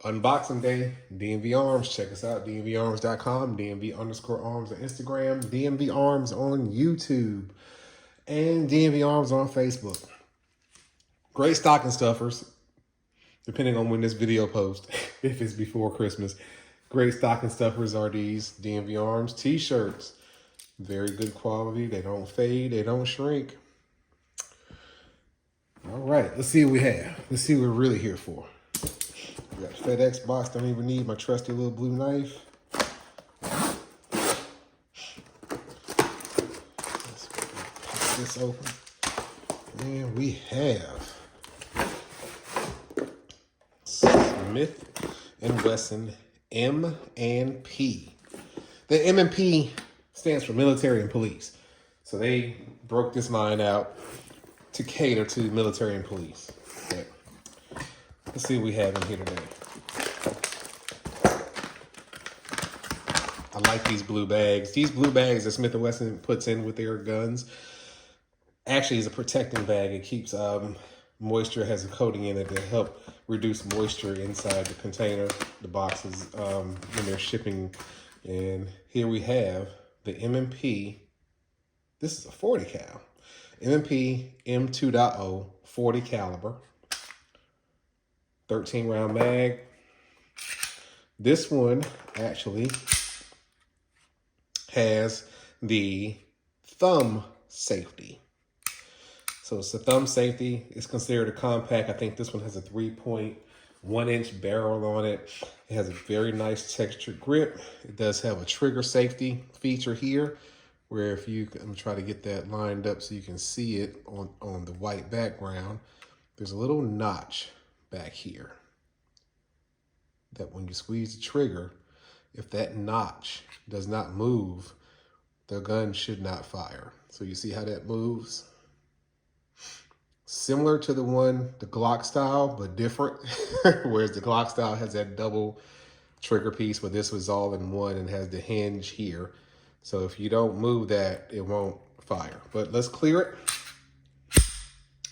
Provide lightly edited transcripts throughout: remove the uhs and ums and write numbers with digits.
Unboxing day, DMV Arms. Check us out, dmvarms.com, DMV_arms on Instagram, DMV Arms on YouTube, and DMV Arms on Facebook. Great stocking stuffers, depending on when this video posts, if it's before Christmas. Great stocking stuffers are these DMV Arms t-shirts. Very good quality. They don't fade. They don't shrink. All right, let's see what we have. Let's see what we're really here for. We got a FedEx box. Don't even need my trusty little blue knife. Let's pop this open. And we have Smith & Wesson M&P. The M&P stands for military and police. So they broke this line out to cater to military and police. Okay. Let's see what we have in here today. I like these blue bags. These blue bags that Smith & Wesson puts in with their guns actually is a protecting bag. It keeps moisture, has a coating in it to help reduce moisture inside the container, the boxes, when they're shipping. And here we have the M&P. This is a 40 cal. M&P M2.0 40 caliber. 13 round mag. This one actually has the thumb safety. So it's a thumb safety. It's considered a compact. I think this one has a 3.1 inch barrel on it. It has a very nice textured grip. It does have a trigger safety feature here, where if you, I'm gonna try to get that lined up so you can see it on the white background. There's a little notch back here that when you squeeze the trigger, if that notch does not move, the gun should not fire. So you see how that moves? Similar to the Glock style, but different. Whereas the Glock style has that double trigger piece, but this was all in one and has the hinge here. So if you don't move that, it won't fire. But let's clear it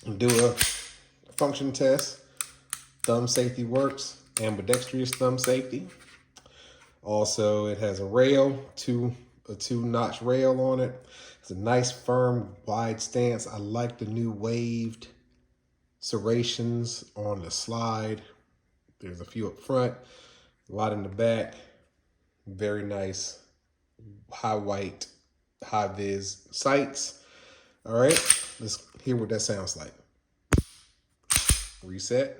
and do a function test. Thumb safety works, ambidextrous thumb safety. Also, it has a rail, a two-notch rail on it. It's a nice, firm, wide stance. I like the new waved serrations on the slide. There's a few up front, a lot in the back. Very nice, high white, high vis sights. All right, let's hear what that sounds like. Reset.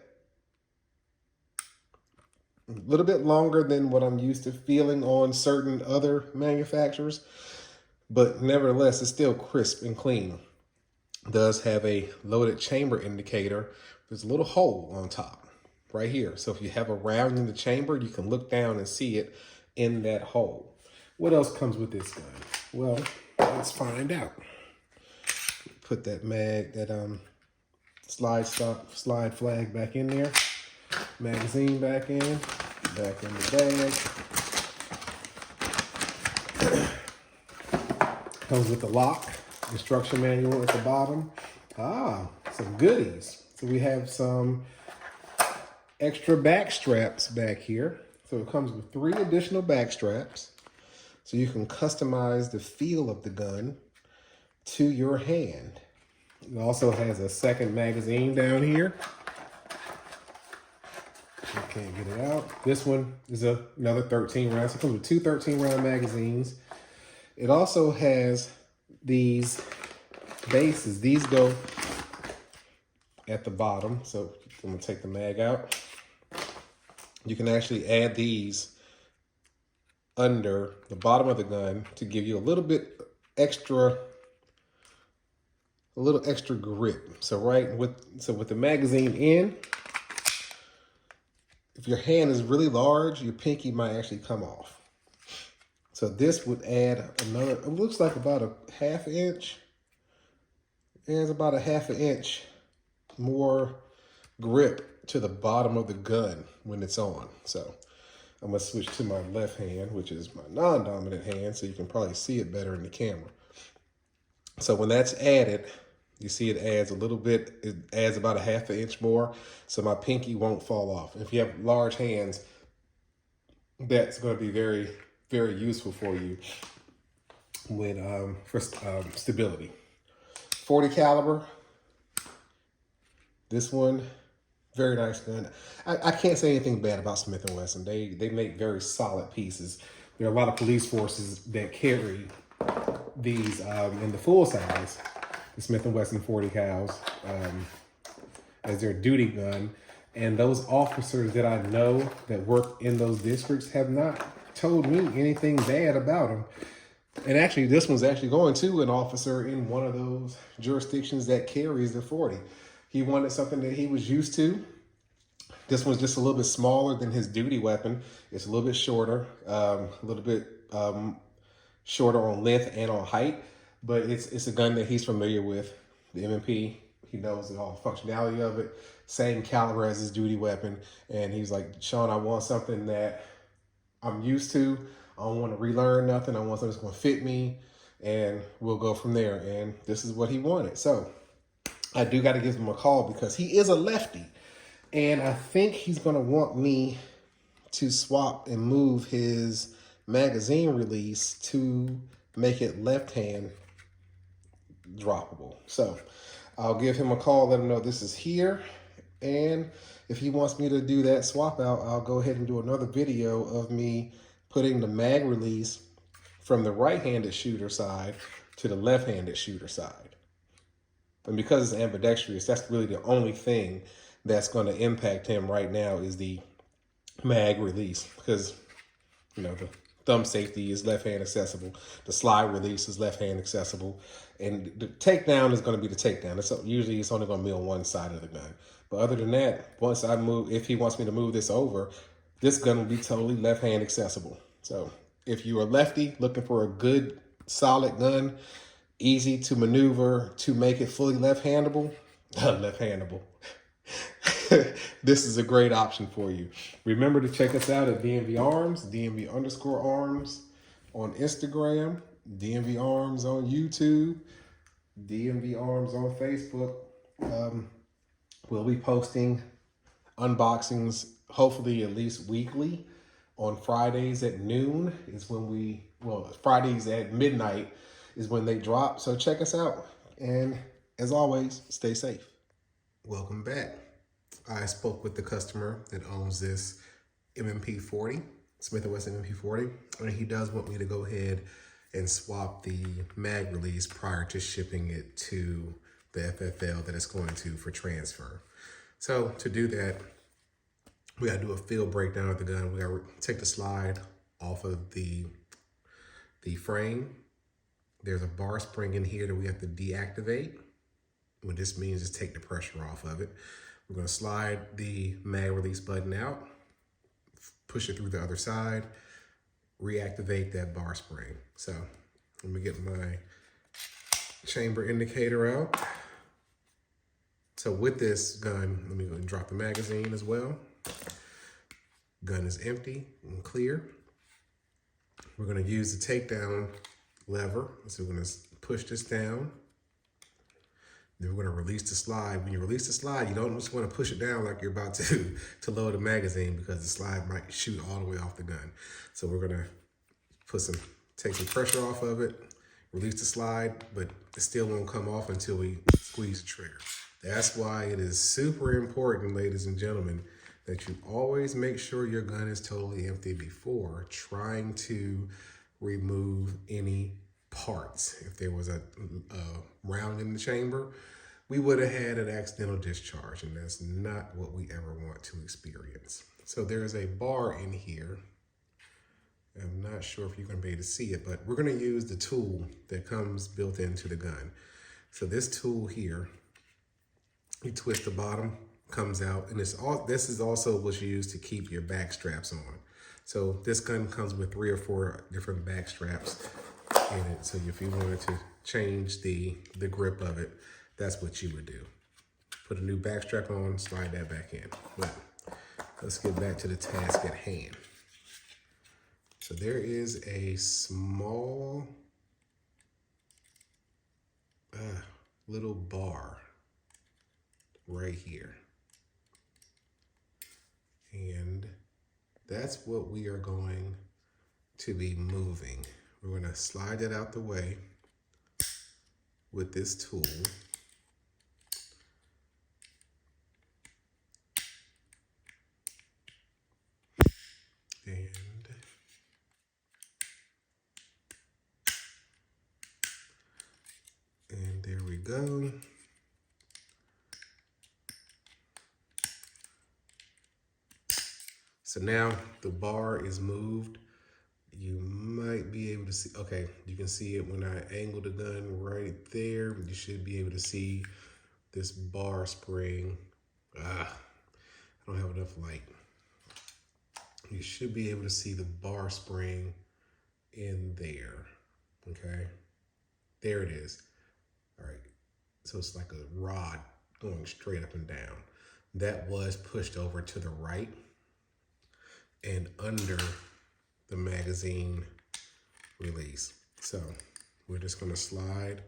A little bit longer than what I'm used to feeling on certain other manufacturers, but nevertheless, it's still crisp and clean. It does have a loaded chamber indicator. There's a little hole on top right here. So if you have a round in the chamber, you can look down and see it in that hole. What else comes with this gun? Well, let's find out. Put that slide flag back in there. Magazine back in the bag. Comes with the lock, instruction manual at the bottom. Some goodies. So we have some extra back straps back here. So it comes with 3 additional back straps. So you can customize the feel of the gun to your hand. It also has a second magazine down here. I can't get it out. This one is another 13 rounds. So it comes with 2 13-round magazines. It also has these bases. These go at the bottom. So I'm gonna take the mag out. You can actually add these under the bottom of the gun to give you a little extra grip. So with the magazine in, if your hand is really large, your pinky might actually come off. So this would add another, it looks like about a ½ inch. It's about a ½ inch more grip to the bottom of the gun when it's on. So I'm gonna switch to my left hand, which is my non-dominant hand, so you can probably see it better in the camera. So when that's added, You see it adds a little bit, it adds about a ½ inch more, so my pinky won't fall off. If you have large hands, that's going to be very, very useful for you with for stability. 40 caliber. This one, very nice gun. I can't say anything bad about Smith & Wesson. They make very solid pieces. There are a lot of police forces that carry these in the full size, the Smith & Wesson 40 cals, as their duty gun. And those officers that I know that work in those districts have not told me anything bad about them. And actually, this one's actually going to an officer in one of those jurisdictions that carries the 40. He wanted something that he was used to. This one's just a little bit smaller than his duty weapon. It's a little bit shorter, shorter on length and on height, but it's a gun that he's familiar with. The M&P, he knows the all functionality of it. Same caliber as his duty weapon. And he's like, Sean, I want something that I'm used to. I don't want to relearn nothing. I want something that's going to fit me, and we'll go from there. And this is what he wanted. So I do got to give him a call because he is a lefty. And I think he's going to want me to swap and move his magazine release to make it left-hand droppable. So I'll give him a call, let him know this is here. And if he wants me to do that swap out, I'll go ahead and do another video of me putting the mag release from the right-handed shooter side to the left-handed shooter side. And because it's ambidextrous, that's really the only thing that's going to impact him right now is the mag release, because, you know, the thumb safety is left-hand accessible. The slide release is left-hand accessible. And the takedown is going to be the takedown. Usually it's only going to be on one side of the gun. But other than that, once I move, if he wants me to move this over, this gun will be totally left-hand accessible. So if you're a lefty looking for a good, solid gun, easy to maneuver to make it fully left-handable, this is a great option for you. Remember to check us out at DMV Arms, DMV_arms on Instagram, DMV Arms on YouTube, DMV Arms on Facebook. We'll be posting unboxings, hopefully at least weekly. On Fridays at noon is when Fridays at midnight is when they drop. So check us out. And as always, stay safe. Welcome back. I spoke with the customer that owns this M&P 40, Smith & Wesson M&P 40, and he does want me to go ahead and swap the mag release prior to shipping it to the FFL that it's going to for transfer. So to do that, we got to do a field breakdown of the gun. We got to take the slide off of the frame. There's a bar spring in here that we have to deactivate. What this means is take the pressure off of it. We're going to slide the mag release button out, push it through the other side, reactivate that bar spring. So let me get my chamber indicator out. So with this gun, let me go and drop the magazine as well. Gun is empty and clear. We're going to use the takedown lever. So we're going to push this down. Then we're going to release the slide. When you release the slide, you don't just want to push it down like you're about to load a magazine, because the slide might shoot all the way off the gun. So we're going to take some pressure off of it, release the slide, but it still won't come off until we squeeze the trigger. That's why it is super important, ladies and gentlemen, that you always make sure your gun is totally empty before trying to remove any parts. If there was a round in the chamber, we would have had an accidental discharge, and that's not what we ever want to experience. So there's a bar in here. I'm not sure if you're going to be able to see it, but we're going to use the tool that comes built into the gun. So this tool here, you twist the bottom, comes out, and this is also what's used to keep your back straps on. So this gun comes with 3 or 4 different back straps in it. So if you wanted to change the grip of it, that's what you would do. Put a new back strap on, slide that back in. But let's get back to the task at hand. So there is a small, little bar right here. And that's what we are going to be moving. We're going to slide that out the way with this tool. And there we go. So now the bar is moved. You might be able to see, okay, you can see it when I angle the gun right there. You should be able to see this bar spring. I don't have enough light. You should be able to see the bar spring in there, okay? There it is. All right, so it's like a rod going straight up and down. That was pushed over to the right and under the magazine release. So we're just gonna slide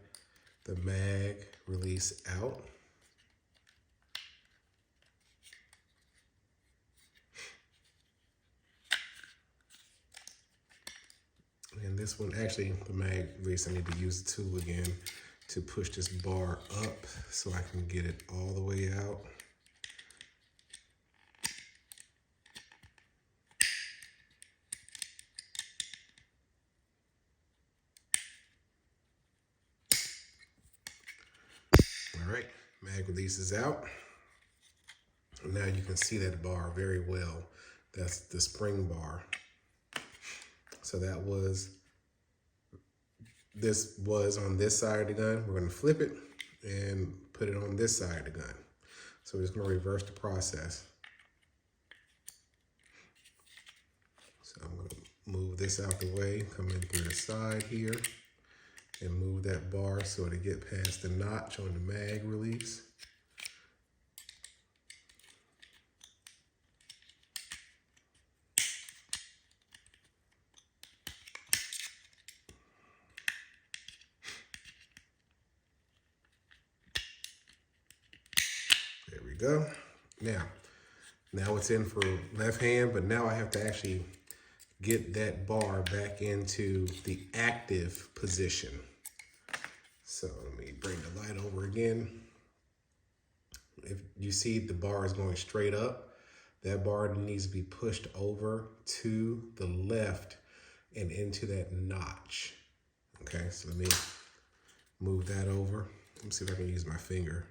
the mag release out. And this one, actually the mag release, I need to use the tool again to push this bar up so I can get it all the way out. All right, mag release is out. Now you can see that bar very well. That's the spring bar. So that was, this was on this side of the gun. We're gonna flip it and put it on this side of the gun. So we're just gonna reverse the process. So I'm gonna move this out the way, come in through the side here, and move that bar so to get past the notch on the mag release. There we go. Now it's in for left hand, but now I have to actually get that bar back into the active position. So let me bring the light over again. If you see the bar is going straight up, that bar needs to be pushed over to the left and into that notch. Okay, so let me move that over. Let me see if I can use my finger.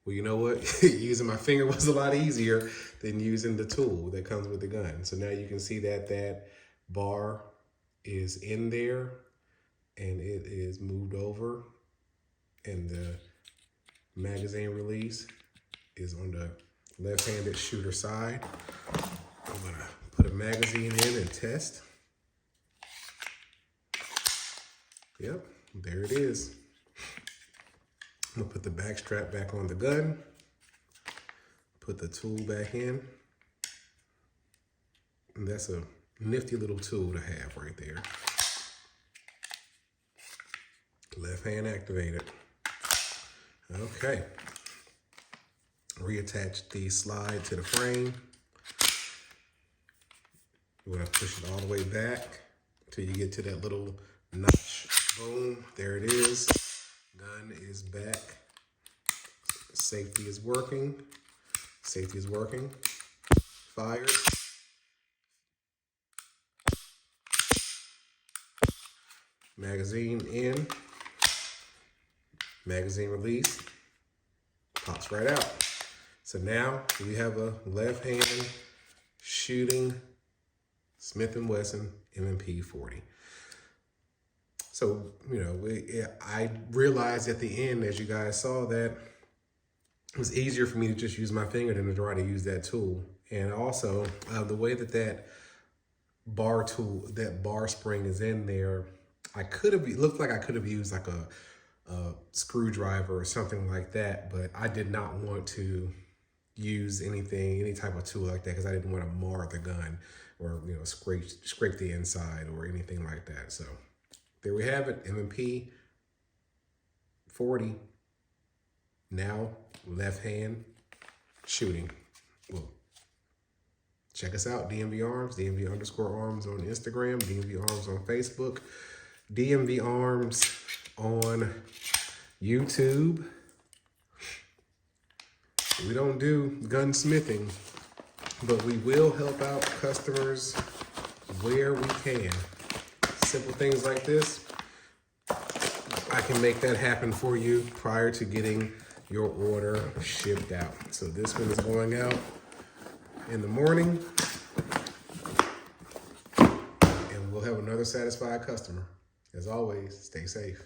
Well, you know what? Using my finger was a lot easier than using the tool that comes with the gun. So now you can see that that bar is in there and it is moved over, and the magazine release is on the left-handed shooter side. I'm gonna put a magazine in and test. Yep, there it is. I'm gonna put the back strap back on the gun, put the tool back in, and that's a nifty little tool to have right there. Left hand activated. Okay. Reattach the slide to the frame. You're gonna push it all the way back till you get to that little notch. Boom, there it is. Gun is back. Safety is working. Safety is working. Fired. Magazine in. Magazine release. Pops right out. So now we have a left hand shooting Smith & Wesson M&P 40. So, you know, I realized at the end, as you guys saw, that it was easier for me to just use my finger than to try to use that tool. And also, the way that that bar tool, that bar spring is in there, it looked like I could have used like a screwdriver or something like that, but I did not want to use any type of tool like that because I didn't want to mar the gun or, you know, scrape the inside or anything like that. So there we have it, M&P 40 Now, left hand shooting. Well, check us out, DMV Arms, DMV_arms on Instagram, DMV Arms on Facebook, DMV Arms on YouTube. We don't do gunsmithing, but we will help out customers where we can. Simple things like this, I can make that happen for you prior to getting your order shipped out. So this one is going out in the morning, and we'll have another satisfied customer. As always, stay safe.